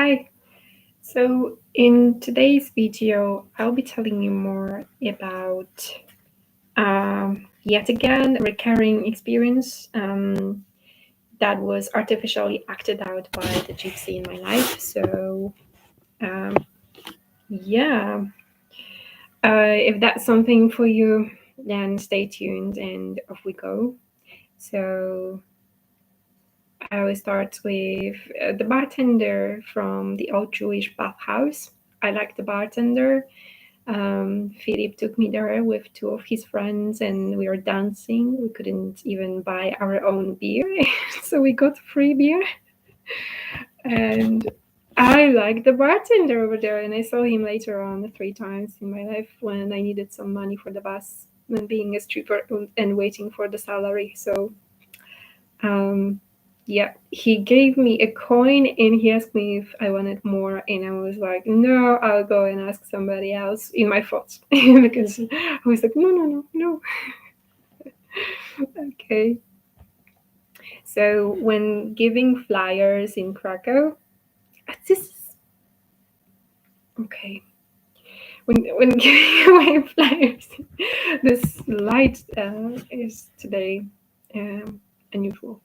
Hi. So in today's video, I'll be telling you more about yet again a recurring experience that was artificially acted out by the gypsy in my life. So um, yeah, if that's something for you, then stay tuned and off we go. So I will start with the bartender from the old Jewish bathhouse. I like the bartender. Philip took me there with two of his friends and we were dancing. We couldn't even buy our own beer, so we got free beer. And I like the bartender over there, and I saw him later on 3 times in my life when I needed some money for the bus when being a stripper and waiting for the salary. So yeah, he gave me a coin and he asked me if I wanted more, and I was like, no, I'll go and ask somebody else in my thoughts because I was like, no. Okay. So when giving flyers in Krakow, this okay. When giving away flyers, this light is today unusual.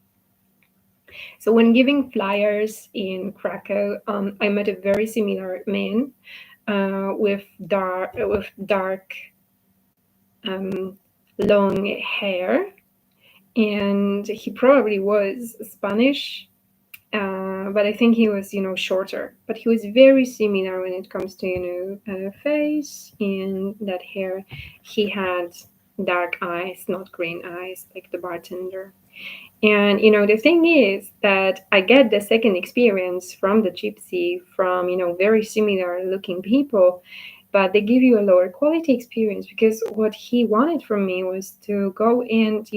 So when giving flyers in Krakow, I met a very similar man with dark long hair, and he probably was Spanish, but I think he was shorter. But he was very similar when it comes to face and that hair. He had dark eyes, not green eyes, like the bartender. And the thing is that I get the second experience from the gypsy from very similar looking people, but they give you a lower quality experience because what he wanted from me was to go and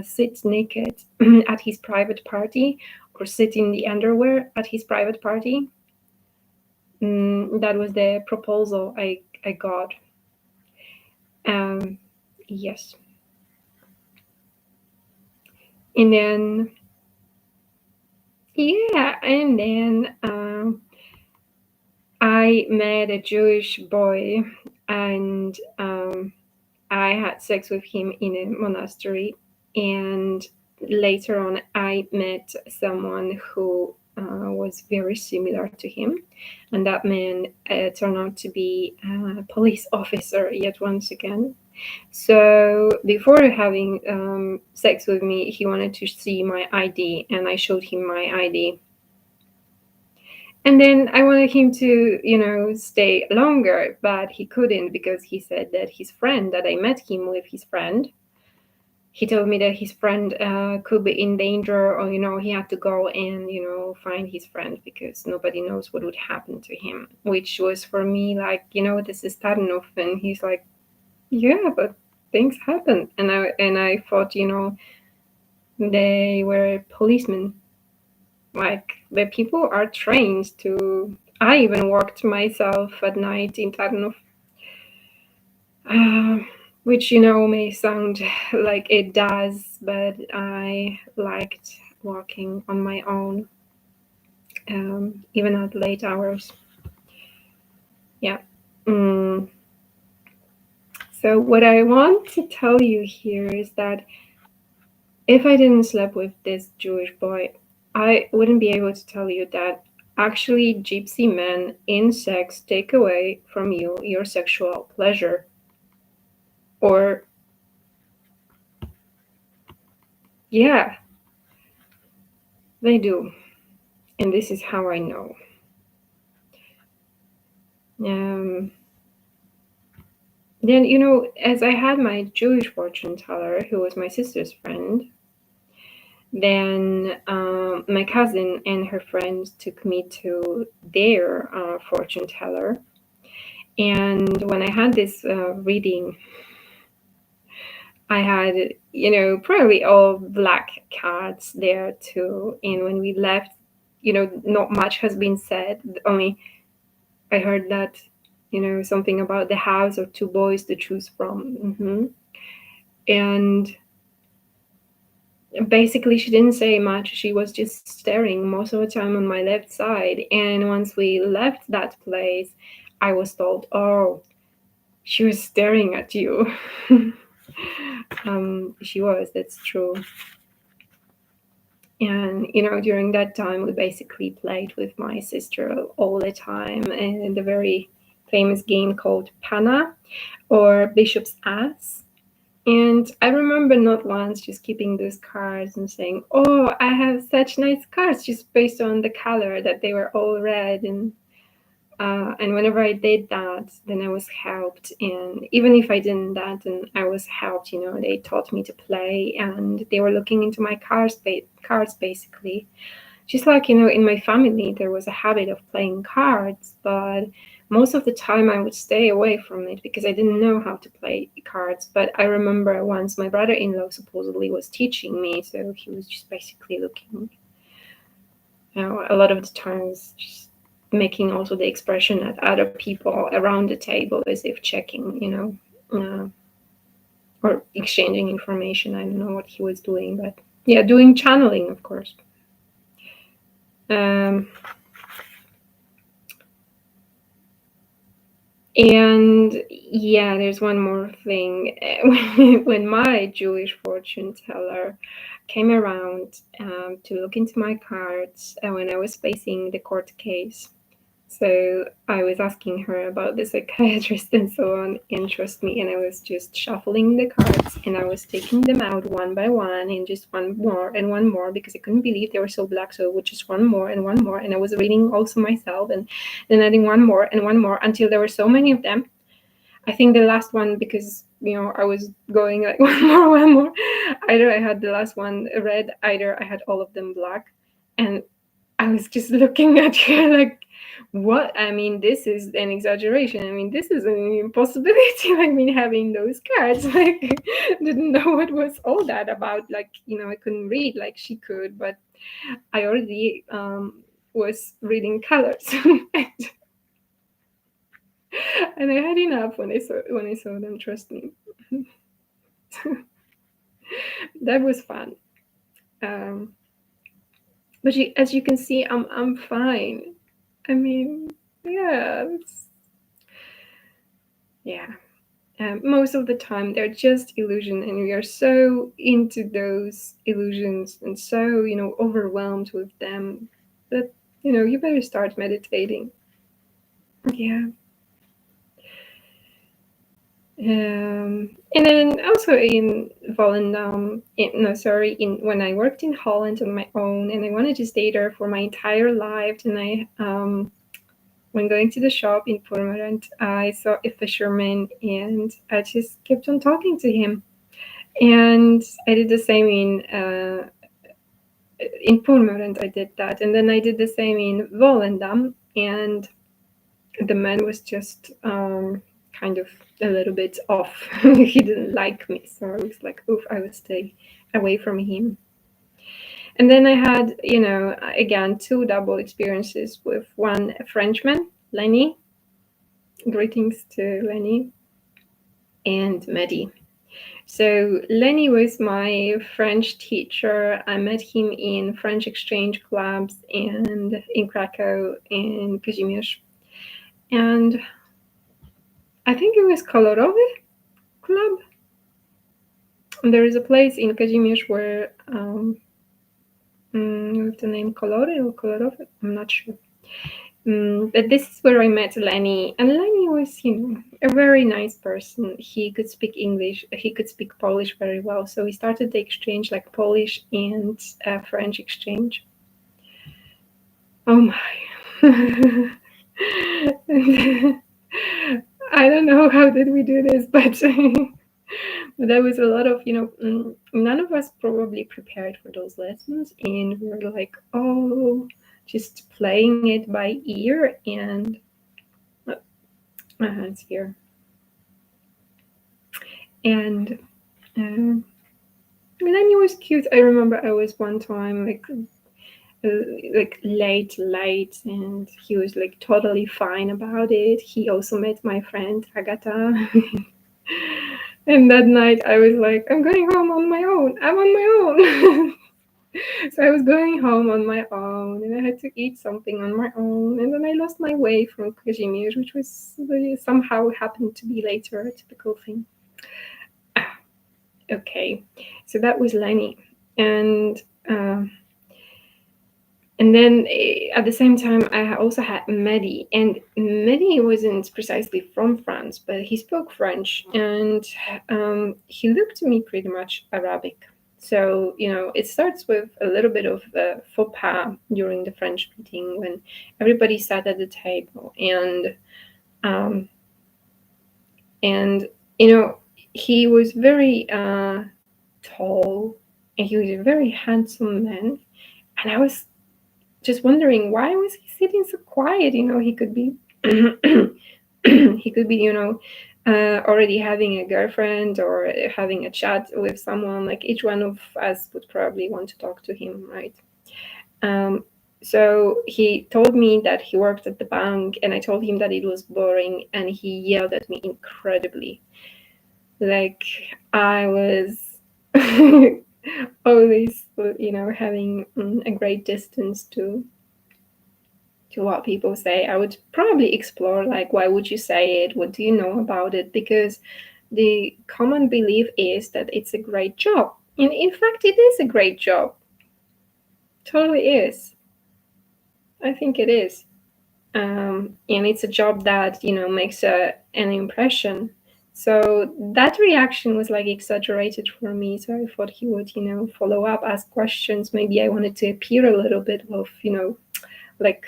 sit naked at his private party or sit in the underwear at his private party. That was the proposal I got. Yes. And then I met a Jewish boy, and I had sex with him in a monastery. And later on, I met someone who was very similar to him, and that man turned out to be a police officer yet once again. So before having sex with me, he wanted to see my ID, and I showed him my ID. And then I wanted him to stay longer, but he couldn't because he said that his friend, that I met him with his friend, he told me that his friend could be in danger, or he had to go and find his friend because nobody knows what would happen to him, which was for me like, this is Taranov. And he's like, yeah, but things happen. And I thought, they were policemen. Like, the people are trained to. I even worked myself at night in Tarnów, which may sound like it does, but I liked walking on my own, even at late hours. Yeah. So what I want to tell you here is that if I didn't sleep with this Jewish boy, I wouldn't be able to tell you that actually gypsy men in sex take away from you your sexual pleasure. Or, yeah, they do. And this is how I know. Then, as I had my Jewish fortune teller, who was my sister's friend, then my cousin and her friends took me to their fortune teller. And when I had this reading, I had, probably all black cards there too. And when we left, not much has been said. Only I heard that, something about the house or 2 boys to choose from. And basically she didn't say much. She was just staring most of the time on my left side. And once we left that place, I was told, oh, she was staring at you. She was, that's true. And during that time we basically played with my sister all the time, and the very famous game called Pana, or Bishop's Ass. And I remember not once just keeping those cards and saying, oh, I have such nice cards, just based on the color that they were all red. And whenever I did that, then I was helped. And even if I didn't that, then I was helped. They taught me to play, and they were looking into my cards basically. Just like, in my family, there was a habit of playing cards, but most of the time I would stay away from it because I didn't know how to play cards. But I remember once my brother-in-law supposedly was teaching me, so he was just basically looking, a lot of the times, just making also the expression at other people around the table as if checking, or exchanging information. I don't know what he was doing, but yeah, doing channeling, of course. And yeah, there's one more thing. When my Jewish fortune teller came around to look into my cards when I was facing the court case, so I was asking her about the psychiatrist and so on, and trust me, and I was just shuffling the cards, and I was taking them out one by one, and just one more and one more, because I couldn't believe they were so black. So with just one more and one more, and I was reading also myself, and then adding one more and one more until there were so many of them. I think the last one, because I was going like one more. Either I had the last one red, either I had all of them black, and I was just looking at her like, what? I mean, this is an exaggeration. I mean, this is an impossibility. I mean, having those cards, like, didn't know what was all that about. Like, I couldn't read like she could, but I already was reading colors. And I had enough when I saw them. Trust me. That was fun. But as you can see, I'm fine. I mean, yeah, yeah. Most of the time, they're just illusion, and we are so into those illusions and so overwhelmed with them that you better start meditating. Yeah. And then also in Volendam, when I worked in Holland on my own, and I wanted to stay there for my entire life, and I when going to the shop in Purmerend, I saw a fisherman, and I just kept on talking to him. And I did the same in Purmerend. I did that, and then I did the same in Volendam, and the man was just kind of a little bit off. He didn't like me, so I was like, oof, I would stay away from him. And then I had, again, two double experiences with one Frenchman, Lenny. Greetings to Lenny and Maddie. So Lenny was my French teacher. I met him in French exchange clubs and in Krakow and Kazimierz. And I think it was Kolorowy Club. And there is a place in Kazimierz where with the name Kolory or Kolorowy, I'm not sure. But this is where I met Lenny, and Lenny was, a very nice person. He could speak English, he could speak Polish very well, so we started the exchange, like Polish and French exchange. Oh my. I don't know how did we do this, but there was a lot of, none of us probably prepared for those lessons, and we were like, oh, just playing it by ear, and it's here. And Melanie was cute. I remember I was one time like late, and he was like totally fine about it. He also met my friend Agata. And that night I was like, I'm going home on my own. I'm on my own. So I was going home on my own, and I had to eat something on my own. And then I lost my way from Kazimierz, which was somehow happened to be later a typical thing. Ah, okay, so that was Lenny, and um, and then at the same time I also had Mehdi, and Mehdi wasn't precisely from France, but he spoke French, and he looked to me pretty much Arabic. So, it starts with a little bit of a faux pas during the French meeting when everybody sat at the table, um, and he was very tall, and he was a very handsome man, and I was just wondering, why was he sitting so quiet? He could be he could be, already having a girlfriend or having a chat with someone. Like, each one of us would probably want to talk to him, right? um, so he told me that he worked at the bank, and I told him that it was boring, and he yelled at me incredibly. Like, I was always, having a great distance to what people say. I would probably explore, like, why would you say it? What do you know about it? Because the common belief is that it's a great job. And in fact, it is a great job. Totally is. I think it is. And it's a job that, makes an impression. So that reaction was like exaggerated for me. So I thought he would, follow up, ask questions. Maybe I wanted to appear a little bit of, like,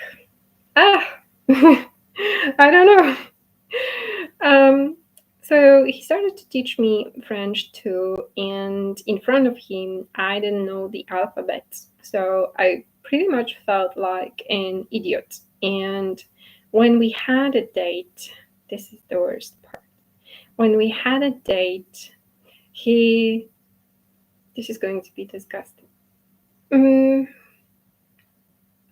ah, I don't know. So he started to teach me French too, and in front of him, I didn't know the alphabet. So I pretty much felt like an idiot. And when we had a date, this is the worst part. When we had a date, this is going to be disgusting.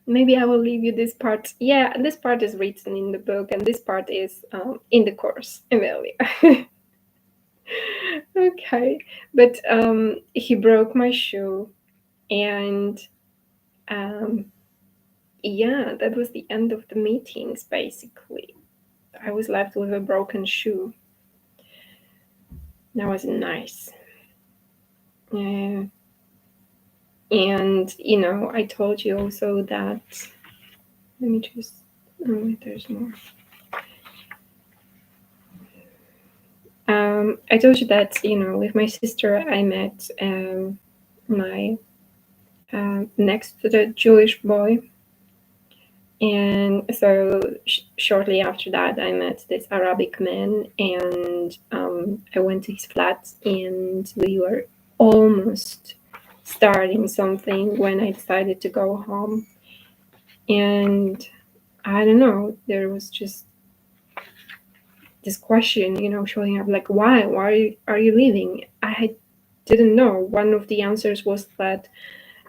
Maybe I will leave you this part. Yeah, this part is written in the book, and this part is in the course, Amelia. Okay, but he broke my shoe, and yeah, that was the end of the meetings, basically. I was left with a broken shoe. That wasn't nice. And, I told you also that, let me just, there's more. I told you that, with my sister, I met my next to the Jewish boy. And so shortly after that, I met this Arabic man, and I went to his flat, and we were almost starting something when I decided to go home. And I don't know, there was just this question, showing up, like, why are you leaving? I didn't know. One of the answers was that,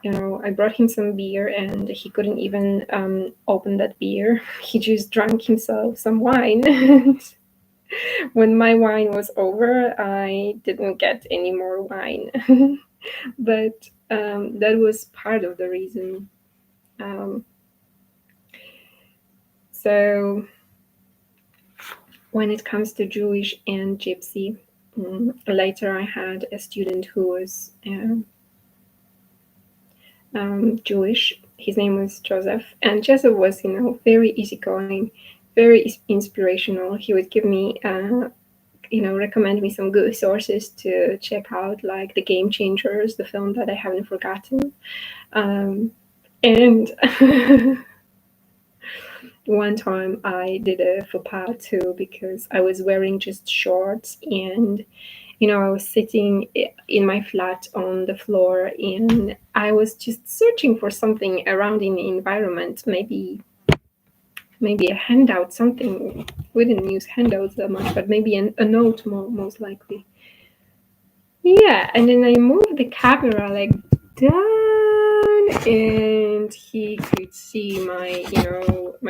I brought him some beer, and he couldn't even open that beer. He just drank himself some wine. And when my wine was over, I didn't get any more wine. But that was part of the reason. So when it comes to Jewish and Gypsy, later I had a student who was Jewish. His name was Joseph, and Joseph was, very easygoing, very inspirational. He would give me, recommend me some good sources to check out, like The Game Changers, the film that I haven't forgotten. And one time I did a faux pas too, because I was wearing just shorts, and I was sitting in my flat on the floor, and I was just searching for something around in the environment, maybe a handout, something. We didn't use handouts that much, but maybe a note, most likely. Yeah, and then I moved the camera like down, and he could see my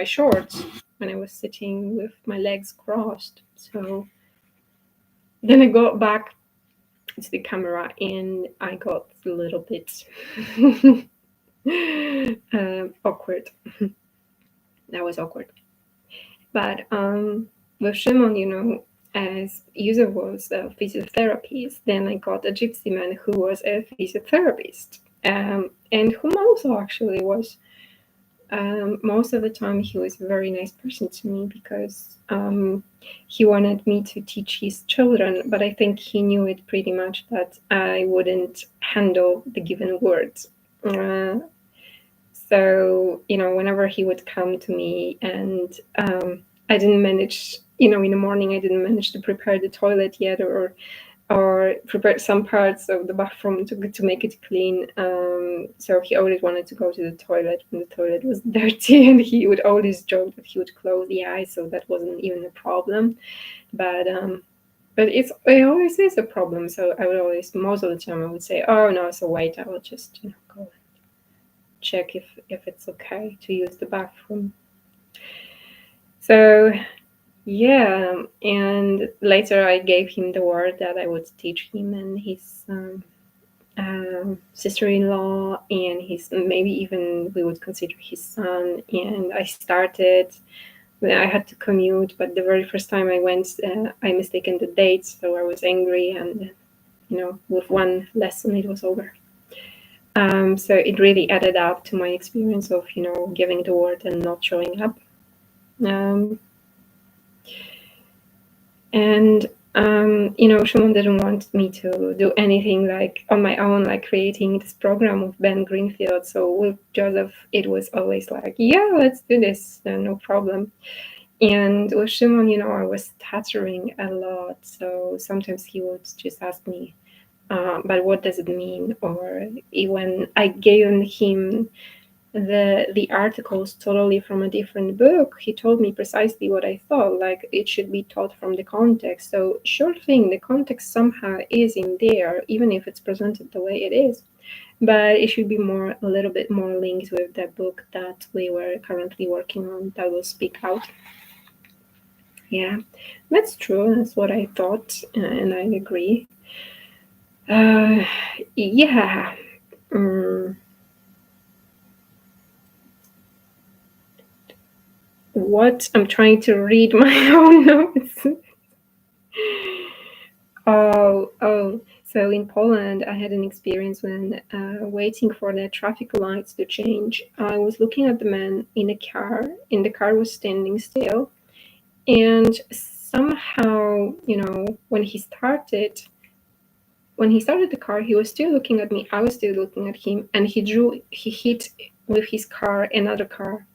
shorts when I was sitting with my legs crossed. So then I got back to the camera, and I got a little bit awkward. That was awkward. But with Shimon, as user was a physiotherapist, then I got a gypsy man who was a physiotherapist, and whom also actually was. Most of the time, he was a very nice person to me because he wanted me to teach his children, but I think he knew it pretty much that I wouldn't handle the given words. So, whenever he would come to me and I didn't manage, in the morning, I didn't manage to prepare the toilet yet, or prepare some parts of the bathroom to make it clean. So he always wanted to go to the toilet when the toilet was dirty, and he would always joke that he would close the eyes, so that wasn't even a problem. But it always is a problem. So I would always, most of the time, I would say, "Oh no, so wait, I will just go check if it's okay to use the bathroom." So yeah, and later I gave him the word that I would teach him and his sister-in-law, and his, maybe even we would consider his son. And I started. I had to commute, but the very first time I went, I mistaken the dates, so I was angry, and with one lesson it was over. So it really added up to my experience of giving the word and not showing up. And Shimon didn't want me to do anything like on my own, like creating this program with Ben Greenfield. So with Joseph, it was always like, yeah, let's do this, no problem. And with Shimon, I was stuttering a lot. So sometimes he would just ask me, but what does it mean? Or when I gave him the articles totally from a different book, he told me precisely what I thought, like it should be taught from the context. So sure thing, the context somehow is in there, even if it's presented the way it is, but it should be a little bit more linked with the book that we were currently working on that will speak out. Yeah, that's true. That's what I thought, and I agree. Yeah. What? I'm trying to read my own notes. Oh. So in Poland, I had an experience when waiting for the traffic lights to change. I was looking at the man in a car, and the car was standing still. And somehow, when he started the car, he was still looking at me. I was still looking at him, and he hit with his car another car.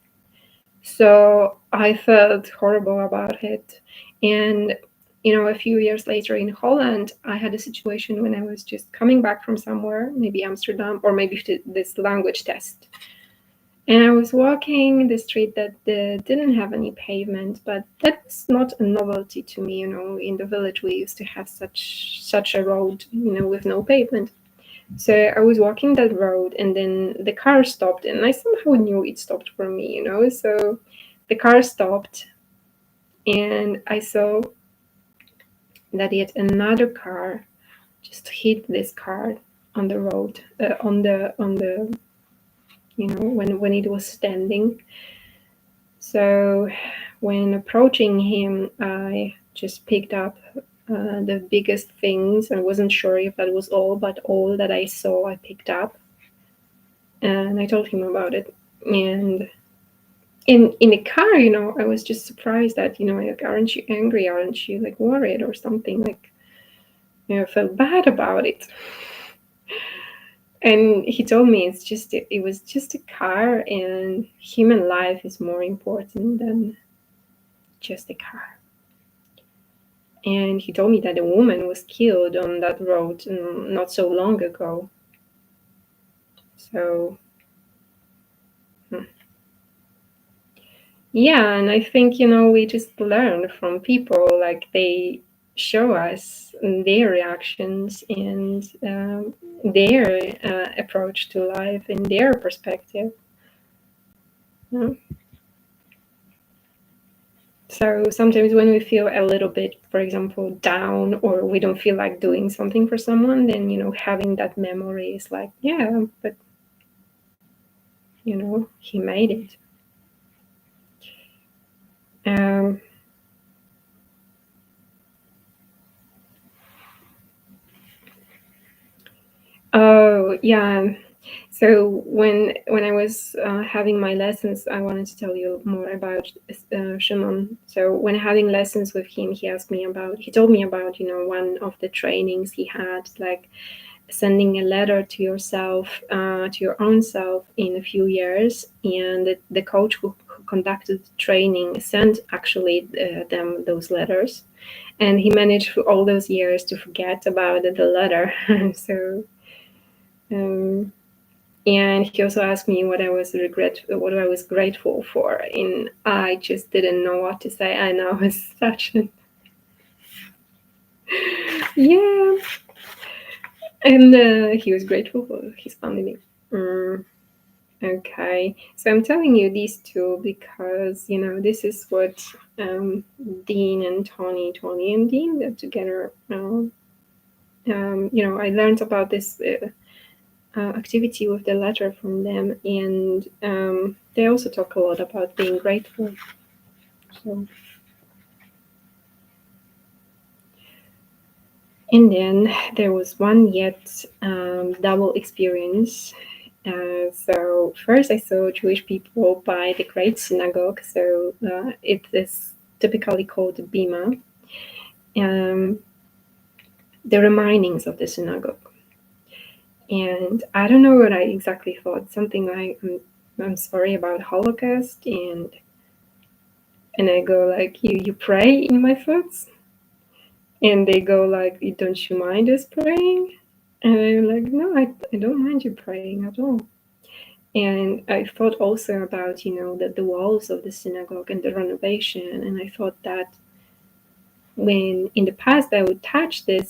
So I felt horrible about it. And, a few years later in Holland, I had a situation when I was just coming back from somewhere, maybe Amsterdam, or maybe this language test. And I was walking the street that didn't have any pavement, but that was not a novelty to me. In the village, we used to have such a road, with no pavement. So I was walking that road, and then the car stopped, and I somehow knew it stopped for me, So the car stopped, and I saw that yet another car just hit this car on the road, on the when it was standing. So when approaching him, I just picked up the biggest things. I wasn't sure if that was all, but all that I saw, I picked up. And I told him about it. And in the car, I was just surprised that, like, aren't you angry? Aren't you like worried or something? Like, I felt bad about it. And he told me it was just a car, and human life is more important than just a car. And he told me that a woman was killed on that road not so long ago. So, yeah, and I think, we just learn from people, like they show us their reactions and their approach to life and their perspective. So sometimes when we feel a little bit, for example, down, or we don't feel like doing something for someone, then, having that memory is like, yeah, but, he made it. Oh, yeah. So when I was having my lessons, I wanted to tell you more about Shimon. So when having lessons with him, he told me about, one of the trainings he had, like sending a letter to yourself, to your own self in a few years, and the coach who conducted the training sent actually them those letters, and he managed for all those years to forget about the letter. So. Um, and he also asked me what I was grateful for, and I just didn't know what to say. And I was such a yeah, and he was grateful for his family. Mm, okay, so I'm telling you these two because this is what Dean and Tony and Dean got together. I learned about this. Activity with the letter from them, and they also talk a lot about being grateful. So, and then there was one yet double experience. So first, I saw Jewish people by the Great Synagogue. So it is typically called Bima. Um, the remindings of the synagogue. And I don't know what I exactly thought. Something like, I'm sorry about Holocaust, and I go like, you pray in my thoughts, and they go like, don't you mind us praying? And I'm like, no, I don't mind you praying at all. And I thought also about the walls of the synagogue and the renovation, and I thought that when in the past I would touch the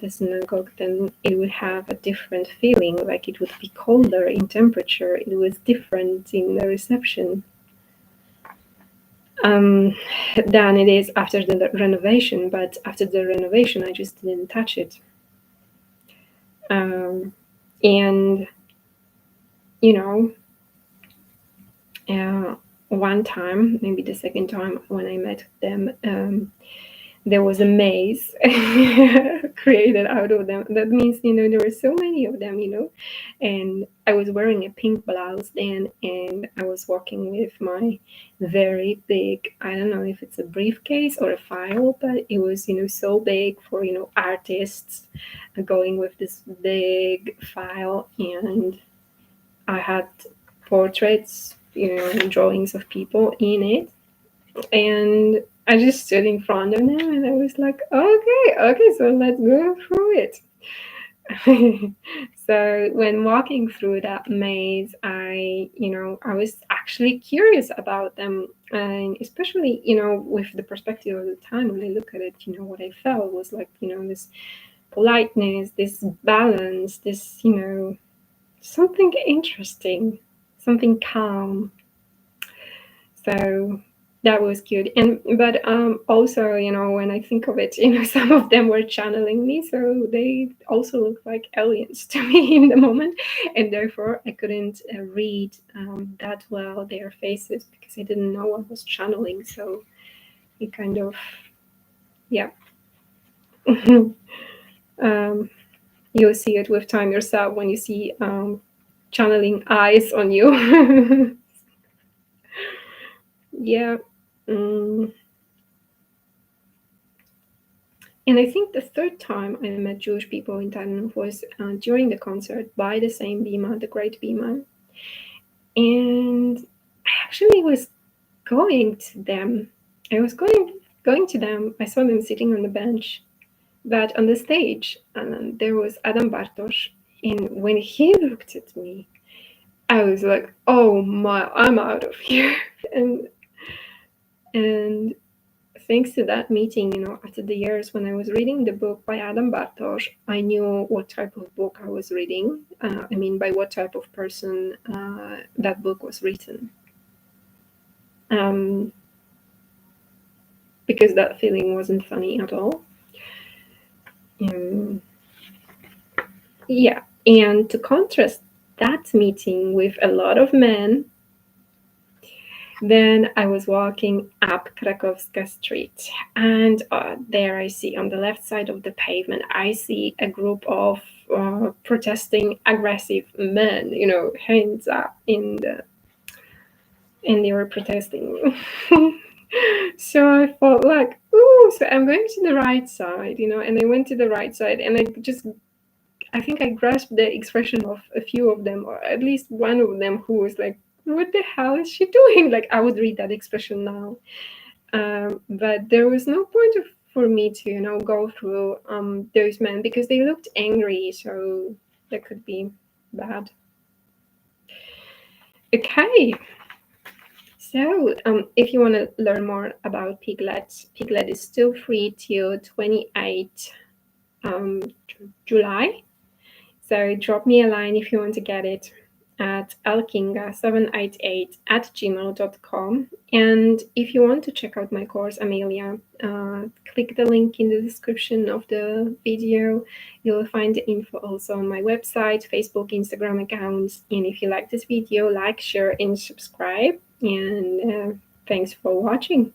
synagogue, then it would have a different feeling, like it would be colder in temperature, it was different in the reception. Than it is after the renovation. But after the renovation, I just didn't touch it. And you know, one time, maybe the second time when I met them, there was a maze created out of them. That means, there were so many of them, and I was wearing a pink blouse then, and I was walking with my very big, I don't know if it's a briefcase or a file, but it was, so big for, artists, going with this big file, and I had portraits, drawings of people in it, and I just stood in front of them, and I was like, okay, so let's go through it. So when walking through that maze, I was actually curious about them, and especially, with the perspective of the time when I look at it, what I felt was like, this politeness, this balance, this, something interesting, something calm. So that was cute. And but also, when I think of it, some of them were channeling me, so they also look like aliens to me in the moment, and therefore I couldn't read that well their faces because I didn't know what was channeling. So it kind of, yeah. um, you'll see it with time yourself when you see channeling eyes on you. Yeah. Mm. And I think the third time I met Jewish people in Thailand was during the concert by the same Bima, the Great Bima. And I actually was going to them. I was going to them. I saw them sitting on the bench, but on the stage, and there was Adam Bartosz. And when he looked at me, I was like, "Oh my, I'm out of here." and and thanks to that meeting, after the years when I was reading the book by Adam Bartosz, I knew what type of book I was reading. By what type of person that book was written. Um, because that feeling wasn't funny at all. Um, yeah, and to contrast that meeting with a lot of men, then I was walking up Krakowska Street, and there I see on the left side of the pavement, I see a group of protesting aggressive men, hands up and they were protesting. So I thought like, ooh, so I'm going to the right side, and I went to the right side, and I think I grasped the expression of a few of them, or at least one of them, who was like, what the hell is she doing? Like, I would read that expression now. But there was no point for me to, go through those men because they looked angry, so that could be bad. Okay, so if you want to learn more about Piglet, Piglet is still free till 28 July. So drop me a line if you want to get it at alkinga788 at gmail.com. And if you want to check out my course, Amelia, click the link in the description of the video. You'll find the info also on my website, Facebook, Instagram accounts. And if you like this video, like, share, and subscribe. And thanks for watching.